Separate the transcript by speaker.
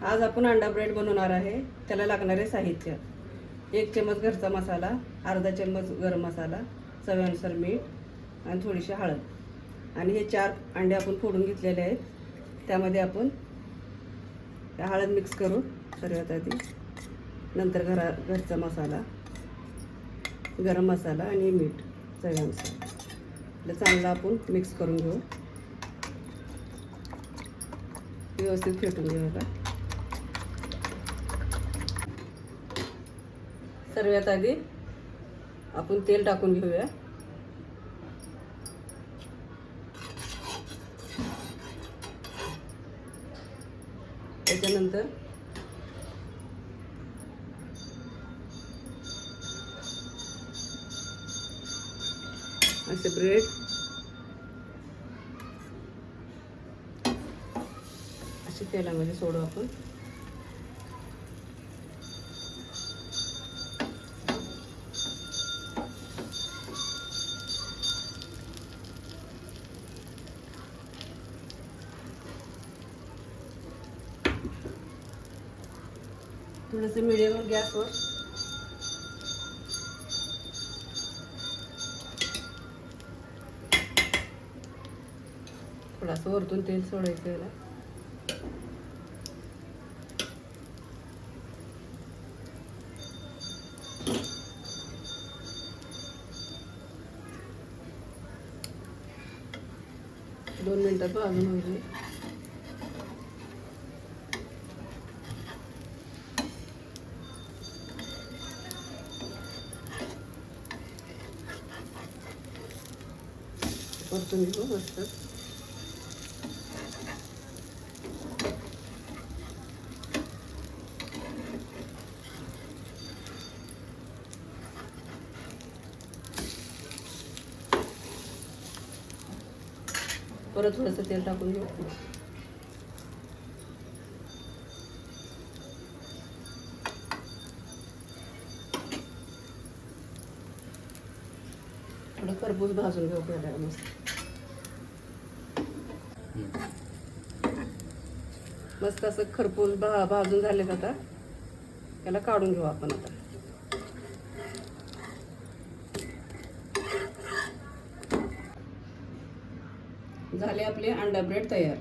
Speaker 1: आज आपण अंडा ब्रेड बनवणार आहे. त्याला लागणारे साहित्य: 1 चमच घरचा मसाला, अर्धा चमच गरम मसाला, चवीनुसार मीठ आणि थोडीशी हळद. आणि हे 4 अंडे आपण फोडून घेतलेले आहेत. त्यामध्ये आपण हळद मिक्स करू सर्वात आधी, नंतर घरचा मसाला, गरम मसाला आणि मीठ चवीनुसार चांगलं आपण मिक्स करून घेऊ. व्यवस्थित फेटून घेऊ. का सर्वात आधी आपण तेल टाकून घेऊया. त्याच्यानंतर असे ब्रेड असे तेलामध्ये सोडू आपण. थोडंसं मीडियम गॅसवर थोडंसं वरतून तेल सोडायचं याला. दोन मिनिटात भाजून होईल. परतून घेऊ मस्त. परत थोडंसं तेल टाकून घेऊ. थोडं खरपूस भाजून घेऊ पहिला मस्त. मस्त असं खरपूस भाजून झालेत. आता त्याला काढून घेऊ आपण. आता झाले आपले अंडा ब्रेड तयार.